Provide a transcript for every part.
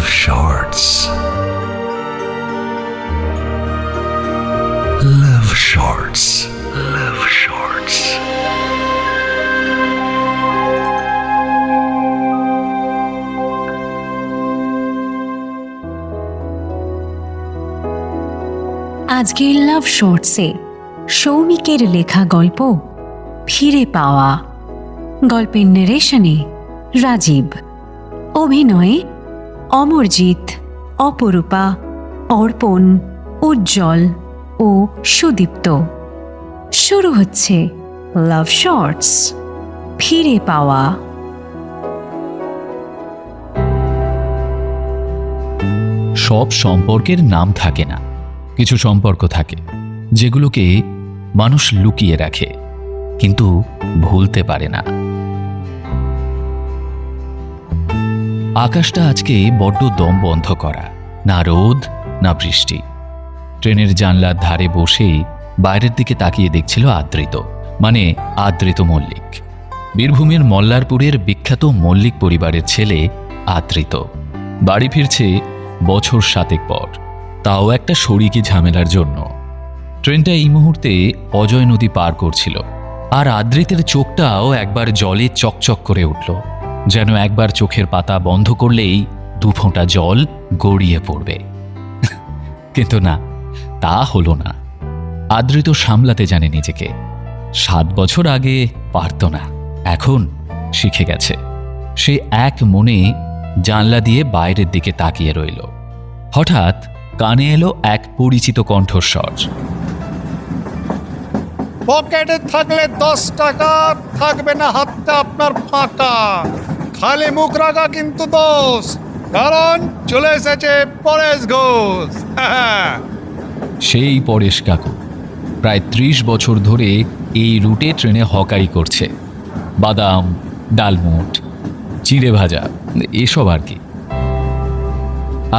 Love Shorts. Love Shorts. Love Shorts. আজকের লাভ শর্টসে সৌমিকের লেখা গল্প ফিরে পাওয়া। গল্পের নারেশনে রাজীব, অভিনয়ে অমরজিৎ, অপরূপা, অর্পণ, উজ্জ্বল ও সুদীপ্ত। শুরু হচ্ছে লাভ শর্টস ফিরে পাওয়া। সব সম্পর্কের নাম থাকে না, কিছু সম্পর্ক থাকে যেগুলোকে মানুষ লুকিয়ে রাখে কিন্তু ভুলতে পারে না। আকাশটা আজকে বড্ড দম বন্ধ করা, না রোদ না বৃষ্টি। ট্রেনের জানলার ধারে বসেই বাইরের দিকে তাকিয়ে দেখছিল আদ্রিত মল্লিক। বীরভূমের মল্লারপুরের বিখ্যাত মল্লিক পরিবারের ছেলে আদ্রিত বাড়ি ফিরছে বছর 7 পর, তাও একটা শরিকি ঝামেলার জন্য। ট্রেনটা এই মুহূর্তে অজয় নদী পার করছিল, আর আদ্রিতের চোখটাও একবার জলে চকচক করে উঠল, যেন একবার চোখের পাতা বন্ধ করলেই 2 ফোঁটা জল গড়িয়ে পড়বে। কিন্তু না, তা হলো না। আদ্রিত সামলাতে জানে নিজেকে। 7 বছর আগে পারত না, এখন শিখে গেছে। সে এক মনে জানলা দিয়ে বাইরের দিকে তাকিয়ে রইল। হঠাৎ কানে এলো এক পরিচিত কণ্ঠস্বর। পকেটে থাকলে 10 টাকা, থাকবে না হাতটা আপনার ফাঁকা। খালি মুখ রাখা কিন্তু দোষ, কারণ চলে এসেছে পরেশ ঘোষ। সেই পরেশ কাকু প্রায় 30 বছর ধরে এই রুটে ট্রেনে হকারি করছে। বাদাম, ডালমুট, চিড়ে ভাজা, এসব আর কি।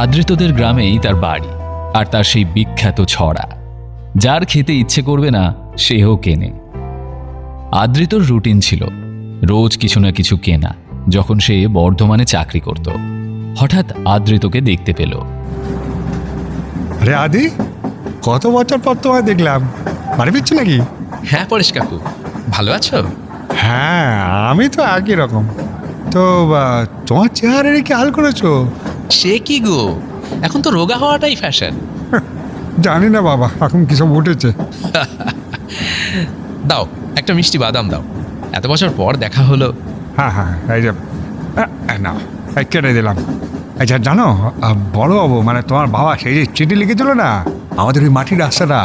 আদ্রিতদের গ্রামেই তার বাড়ি, আর তার সেই বিখ্যাত ছড়া, যার খেতে ইচ্ছে করবে না সেও কেনে। আদ্রিতর রুটিন ছিল রোজ কিছু না কিছু কেনা। যখন সে বর্ধমানে চাকরি করত, হঠাৎ আদ্রিতকে দেখতে পেল। আরে আদি, কত বছর পর তোমায় দেখলাম, বাড়ি ফিরছো নাকি? হ্যাঁ পরেশ কাকু, ভালো আছো? হ্যাঁ, আমি তো একই রকম। তো তোমার চেহারা কি হাল করেছো? সে কি গো, এখন তো রোগা হওয়াটাই ফ্যাশন। জানি না বাবা, এখন কিসব উঠেছে। দাও একটা মিষ্টি বাদাম দাও, এত বছর পর দেখা হলো। হ্যাঁ হ্যাঁ, এই যে না, কেটে দিলাম। আচ্ছা জানো, বড় বাবু মানে তোমার বাবা সেই যে চিঠি লিখেছিল না আমাদের ওই মাটির রাস্তাটা,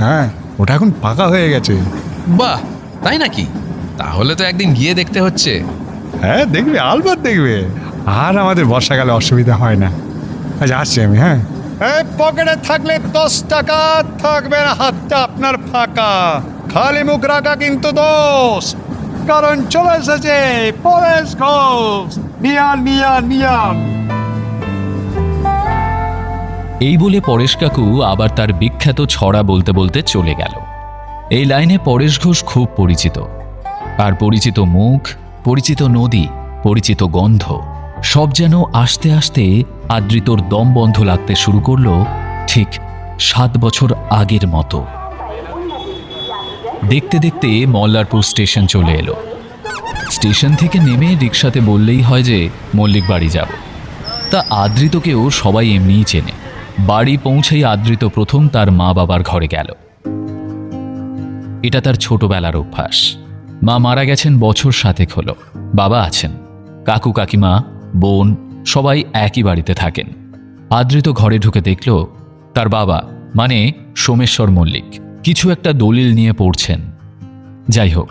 হ্যাঁ ওটা এখন পাকা হয়ে গেছে। বাহ, তাই নাকি? তাহলে তো একদিন গিয়ে দেখতে হচ্ছে। হ্যাঁ দেখবে, আলবাত দেখবে, আর আমাদের বর্ষাকালে অসুবিধা হয় না। আচ্ছা আসছি আমি। হ্যাঁ, পকেটে থাকলে 10 টাকা, থাকবে না হাতটা আপনার ফাঁকা। খালি মুখ রাখা কিন্তু দোষ, কারণ চলে এসেছে পরেশ ঘোষ। নিয়ান নিয়ান নিয়ান। এই বলে পরেশ কাকু আবার তার বিখ্যাত ছড়া বলতে বলতে চলে গেল। এই লাইনে পরেশ ঘোষ খুব পরিচিত, আর পরিচিত মুখ, পরিচিত নদী, পরিচিত গন্ধ, সব যেন আস্তে আস্তে আদ্রিতর দম বন্ধ লাগতে শুরু করলো, ঠিক 7 বছর আগের মতো। দেখতে দেখতে মল্লারপুর স্টেশন চলে এলো। স্টেশন থেকে নেমে রিকশাতে বললেই হয় যে মল্লিক বাড়ি যাব। তা আদ্রিতকেও সবাই এমনিই চেনে। বাড়ি পৌঁছেই আদ্রিত প্রথম তার মা বাবার ঘরে গেল। এটা তার ছোটবেলার অভ্যাস। মা মারা গেছেন বছর 7 হলো, বাবা আছেন। কাকু কাকিমা, বোন সবাই একই বাড়িতে থাকেন। আদ্রিত ঘরে ঢুকে দেখল তার বাবা মানে সোমেশ্বর মল্লিক কিছু একটা দলিল নিয়ে পড়ছেন। যাই হোক,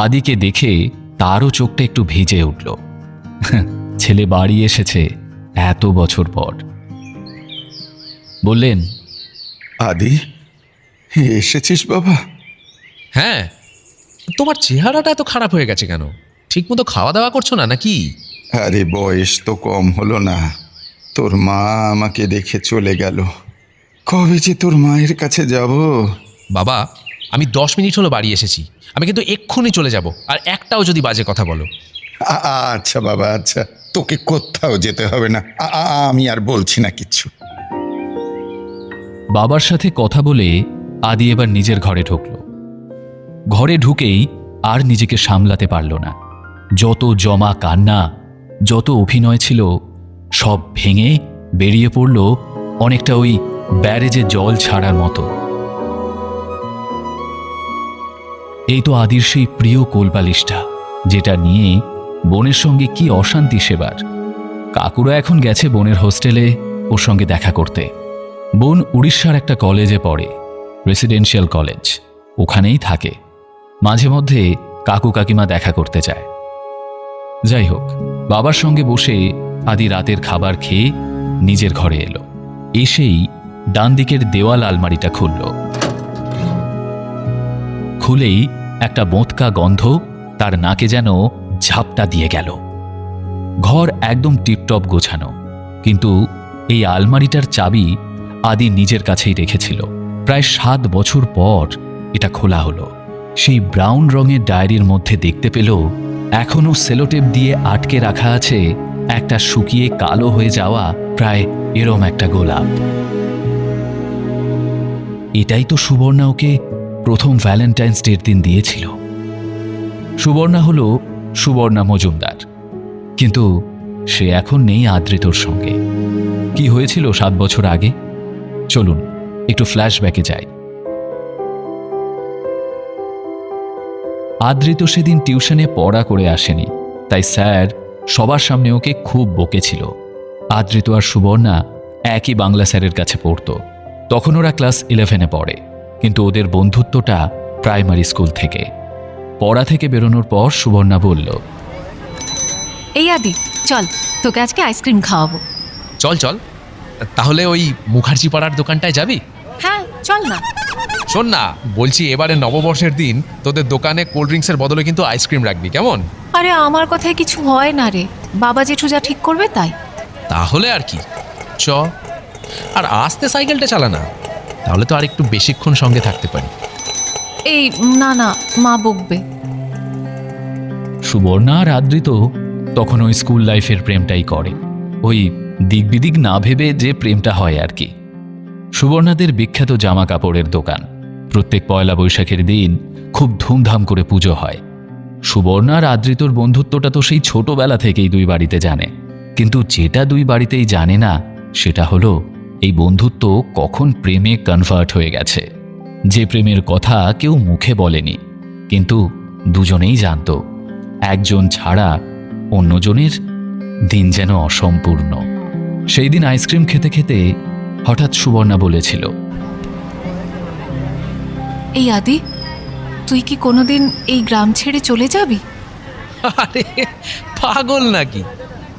আদিকে দেখে তারও চোখটা একটু ভিজে উঠল। ছেলে বাড়ি এসেছে এত বছর পর। বললেন, আদি, এসেছিস বাবা? হ্যাঁ, তোমার চেহারাটা এত খারাপ হয়ে গেছে কেন? ঠিকমতো খাওয়া দাওয়া করছো না নাকি? আরে বয়স তো কম হলো না, তোর মা আমাকে রেখে চলে গেল। কবে যে তোর মায়ের কাছে যাব। বাবা, আমি 10 মিনিট হলো বাড়ি এসেছি, আমি কিন্তু এক্ষুনি চলে যাব, আর একটাও যদি বাজে কথা বলো। আচ্ছা বাবা, আচ্ছা, তোকে কোথাও যেতে হবে না। আমি আর বলছি না কিচ্ছু। বাবার সাথে কথা বলে আদি এবার নিজের ঘরে ঢুকল। ঘরে ঢুকেই আর নিজেকে সামলাতে পারল না। যত জমা কান্না, যত অভিনয় ছিল, সব ভেঙে বেরিয়ে পড়ল অনেকটা ওই ব্যারেজে জল ছাড়ার মতো। এই তো আদির সেই প্রিয় কোলবালিশটা, যেটা নিয়ে বোনের সঙ্গে কি অশান্তি সেবার। কাকুরা এখন গেছে বোনের হোস্টেলে ওর সঙ্গে দেখা করতে। বোন উড়িষ্যার একটা কলেজে পড়ে, রেসিডেন্সিয়াল কলেজ, ওখানেই থাকে। মাঝে মধ্যে কাকু কাকিমা দেখা করতে যায়। যাই হোক, বাবার সঙ্গে বসে আদি রাতের খাবার খেয়ে নিজের ঘরে এলো। এসেই ডান দিকের দেওয়াল আলমারিটা খুলল। খুলেই একটা বোঁতকা গন্ধ তার নাকে যেন ঝাপটা দিয়ে গেল। ঘর একদম টিপটপ গোছানো, কিন্তু এই আলমারিটার চাবি আদি নিজের কাছেই রেখেছিল। প্রায় 7 বছর পর এটা খোলা হলো। সেই ব্রাউন রঙের ডায়েরির মধ্যে দেখতে পেল এখনো সেলোটেপ দিয়ে আটকে রাখা আছে একটা শুকিয়ে কালো হয়ে যাওয়া প্রায় এরম একটা গোলাপ। এটাই তো সুবর্ণা ওকে প্রথম ভ্যালেন্টাইন্স ডের দিন দিয়েছিল। সুবর্ণা হলো সুবর্ণা মজুমদার, কিন্তু সে এখন নেই আদ্রিতর সঙ্গে। কি হয়েছিল 7 বছর আগে? চলুন একটু ফ্ল্যাশব্যাকে যাই। আদ্রিত সেদিন টিউশনে পড়া করে আসেনি, তাই স্যার সবার সামনে ওকে খুব বকেছিল। আদ্রিত আর সুবর্ণা একই বাংলা স্যারের কাছে পড়তো। তখন ওরা ক্লাস 11-এ পড়ে, কিন্তু ওদের বন্ধুত্বটা প্রাইমারি স্কুল থেকে। পড়া থেকে বেরোনোর পর সুবর্ণা বলল, এই আদি, চল তোকে আজকে আইসক্রিম খাওয়াবো। চল চল, তাহলে ওই মুখার্জি পাড়ার দোকানটায় যাবি? হ্যাঁ চল না। শোন না, বলছি এবারে নববর্ষের দিন তোদের দোকানে কোল্ড ড্রিঙ্কসের বদলে কিন্তু আইসক্রিম রাখবি, কেমন? আরে আমার কথায় কিছু হয় না রে, বাবা জেঠু যা ঠিক করবে তাই। তাহলে আর কি, চ। আর আস্তে সাইকেলটা চালা না, তাহলে তো আর একটু বেশিক্ষণ সঙ্গে থাকতে পারি। এই না না, মা বকবে। সুবর্ণা আর আদ্রিত তখন ওই স্কুল লাইফের প্রেমটাই করে, ওই দিক বিদিক না ভেবে যে প্রেমটা হয় আর কি। সুবর্ণাদের বিখ্যাত জামা কাপড়ের দোকান। প্রত্যেক পয়লা বৈশাখের দিন খুব ধুমধাম করে পুজো হয়। সুবর্ণা আর আদ্রিতর বন্ধুত্বটা তো সেই ছোটবেলা থেকেই দুই বাড়িতে জানে, কিন্তু যেটা দুই বাড়িতেই জানে না সেটা হলো এই বন্ধুত্ব কখন প্রেমে কনভার্ট হয়ে গেছে। যে প্রেমের কথা কেউ মুখে বলেনি, কিন্তু দুজনেই জানত একজন ছাড়া অন্যজনের দিন যেন অসম্পূর্ণ। সেই দিন আইসক্রিম খেতে খেতে হঠাৎ সুবর্ণা বলেছিল, এই আদি, তুই কি কোনোদিন এই গ্রাম ছেড়ে চলে যাবি? আরে পাগল নাকি,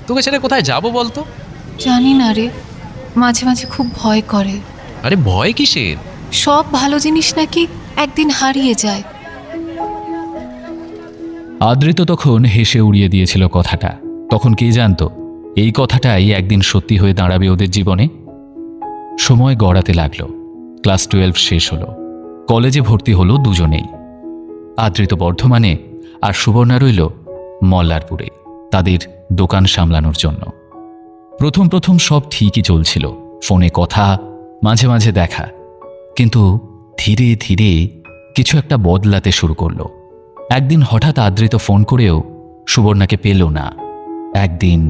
তোকে ছেড়ে কোথায় যাবো বলতো? জানি না রে, মাঝে মাঝে খুব ভয় করে। আরে ভয় কিসের? সব ভালো জিনিস নাকি একদিন হারিয়ে যায়। আদ্রিত তখন হেসে উড়িয়ে দিয়েছিল কথাটা। তখন কে জানত এই কথাটাই একদিন সত্যি হয়ে দাঁড়াবে ওদের জীবনে। সময় গড়াতে লাগলো। ক্লাস 12 শেষ হলো, কলেজে ভর্তি হলো দুজনেই। আদ্রিত বর্ধমানে আর সুবর্ণা রইল মল্লারপুরে তাদের দোকান সামলানোর জন্য। প্রথম প্রথম সব ঠিকই চলছিল, ফোনে কথা, মাঝে মাঝে দেখা, কিন্তু ধীরে ধীরে কিছু একটা বদলাতে শুরু করলো। একদিন হঠাৎ আদ্রিত ফোন করেও সুবর্ণাকে পেল না। 1 দিন,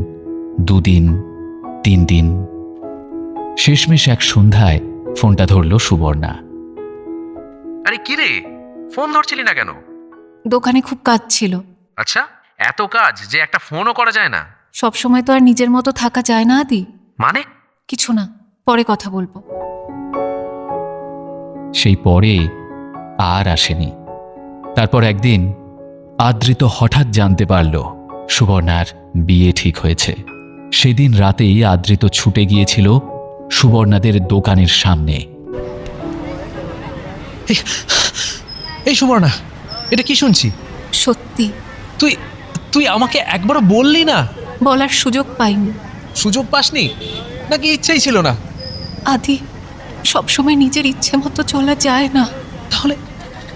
2 দিন, 3 দিন, শেষমেশ এক সন্ধ্যায় ফোনটা ধরল সুবর্ণা। আরে কি রে, ফোন ধরছিলি না কেন? দোকানে খুব কাজ ছিল। আচ্ছা, এত কাজ যে একটা ফোনও করা যায় না? সব সময় তো আর নিজের মতো থাকা যায় না আদি। মানে? কিছু না, পরে কথা বলবো। সেই পরে আর আসেনি। তারপর একদিন আদ্রিত হঠাৎ জানতে পারল সুবর্ণার বিয়ে ঠিক হয়েছে। সেদিন রাতেই আদ্রিত ছুটে গিয়েছিল সুবর্ণাদের দোকানের সামনে। এই সুবর্ণা, এটা কি শুনছি? সত্যি। তুই তুই আমাকে একবারও বললি না? বলার সুযোগ পাইনি। সুযোগ পাসনি নাকি ইচ্ছেই ছিল না? আদি, সবসময় নিজের ইচ্ছে মতো চলা যায় না। তাহলে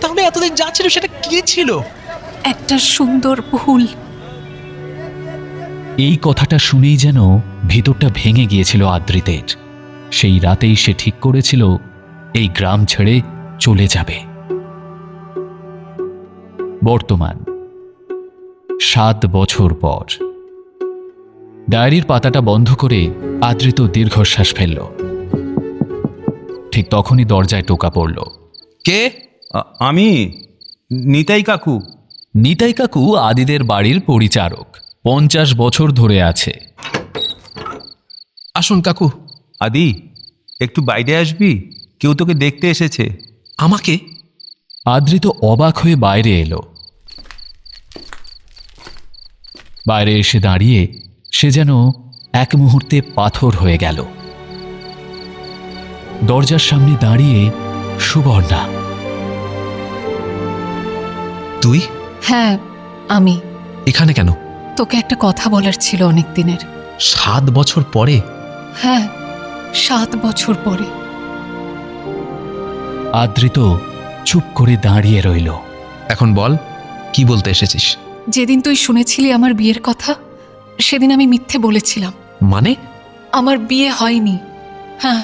তাহলে এতদিন যা ছিল সেটা কি ছিল? একটা সুন্দর ভুল। এই কথাটা শুনেই যেন ভিতরটা ভেঙে গিয়েছিল আদ্রিতের। সেই রাতেই সে ঠিক করেছিল এই গ্রাম ছেড়ে চলে যাবে। বর্তমান 7 বছর পর। ডায়েরির পাতাটা বন্ধ করে আদ্রিত দীর্ঘশ্বাস ফেলল। ঠিক তখনই দরজায় টোকা পড়ল। কে? আমি নিতাই কাকু। নিতাই কাকু আদিদের বাড়ির পরিচারক, 50 বছর ধরে আছে। আসুন কাকু। আদি, একটু বাইরে আসবি? কেউ তোকে দেখতে এসেছে। আমাকে? আদ্রিত অবাক হয়ে বাইরে এলো। বাইরে এসে দাঁড়িয়ে সে যেন এক মুহূর্তে পাথর হয়ে গেল। দরজার সামনে দাঁড়িয়ে সুবর্ণা। তুই হ্যাঁ, আমি। এখানে কেন? তোকে একটা কথা বলার ছিল অনেক দিনের। 7 বছর পরে? হ্যাঁ, 7 বছর পরে। আদ্রিত চুপ করে দাঁড়িয়ে রইল। এখন বল, কি বলতে এসেছিস? যেদিন তুই শুনেছিলি আমার বিয়ের কথা, সেদিন আমি মিথ্যে বলেছিলাম। মানে? আমার বিয়ে হয়নি। হ্যাঁ,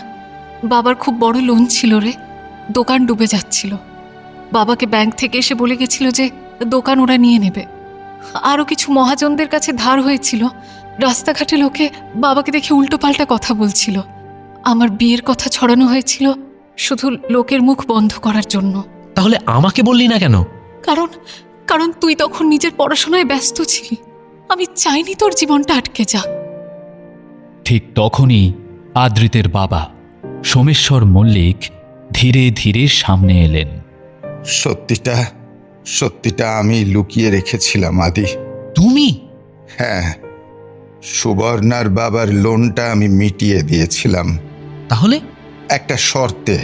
বাবার খুব বড় লোন ছিল রে, দোকান ডুবে যাচ্ছিল। বাবাকে ব্যাংক থেকে এসে বলে গেছিল যে দোকান ওরা নিয়ে নেবে। আরও কিছু মহাজনদের কাছে ধার হয়েছিল। রাস্তাঘাটে লোকে বাবাকে দেখে উল্টোপাল্টা কথা বলছিল। আমার বিয়ের কথা ছড়ানো হয়েছিল শুধু লোকের মুখ বন্ধ করার জন্য। তাহলে আমাকে বললি না কেন? কারণ তুই তখন নিজের পড়াশোনায় ব্যস্ত ছিলি। আমি চাইনি তোর জীবনটা আটকে যাক। ঠিক তখনই আদ্রিতের বাবা সোমেশ্বর মল্লিক ধীরে ধীরে সামনে এলেন। সত্যিটা আমি লুকিয়ে রেখেছিলাম আদি। তুমি? হ্যাঁ, সুবর্ণার বাবার লোনটা আমি মিটিয়ে দিয়েছিলাম। তাহলে? একটা শর্তে।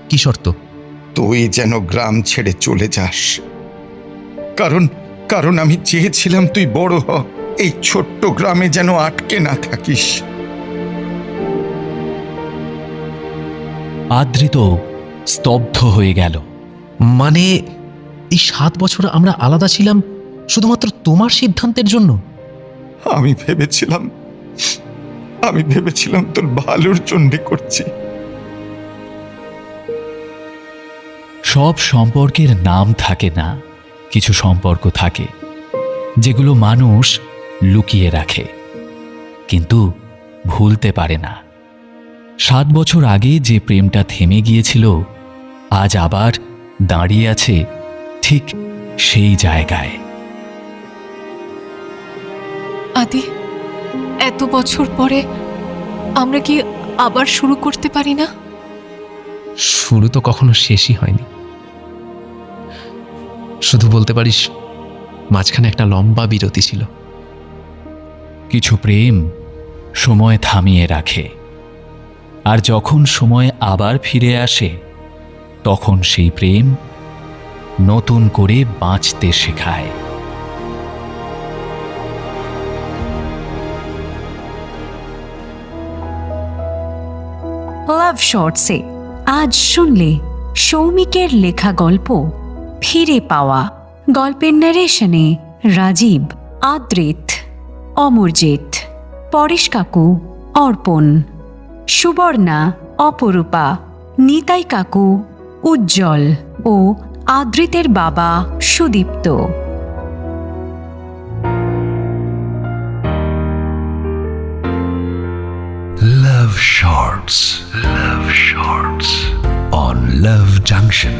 কি শর্ত? তুই যেন গ্রাম ছেড়ে চলে যাস। কারণ আমি চেয়েছিলাম তুই বড় হ, এই ছোট্ট গ্রামে যেন আটকে না থাকিস। আদ্রিত স্তব্ধ হয়ে গেল। মানে এই 7 বছর আমরা আলাদা ছিলাম শুধুমাত্র তোমার সিদ্ধান্তের জন্য? আমি ভেবেছিলাম তোর ভালোর জন্যে করছি। সব সম্পর্কের নাম থাকে না, কিছু সম্পর্ক থাকে যেগুলো মানুষ লুকিয়ে রাখে কিন্তু ভুলতে পারে না। 7 বছর আগে যে প্রেমটা থেমে গিয়েছিল আজ আবার দাঁড়িয়ে আছে ঠিক সেই জায়গায়। আদি, এত বছর পরে আমরা কি আবার শুরু করতে পারি না? শুরু তো কখনো শেষই হয়নি। শুধু বলতে পারিস মাঝখানে একটা লম্বা বিরতি ছিল। কিছু প্রেম সময় থামিয়ে রাখে, আর যখন সময় আবার ফিরে আসে তখন সেই প্রেম নতুন করে বাঁচতে শেখায়। লাভ শর্টসে আজ শুনলে সৌমিকের লেখা গল্প ফিরে পাওয়া। গল্পের ন্যারেশনে রাজীব, আদ্রিত, অমরজিৎ, পরেশ কাকু, অর্পণ, সুবর্ণা, অপরূপা, নিতাই কাকু, উজ্জ্বল ও আদ্রিতের বাবা Sudipta. Love Shorts. Love Shorts. On Love Junction.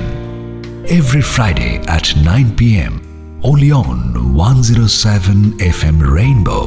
Every Friday at 9 p.m. Only on 107 FM Rainbow.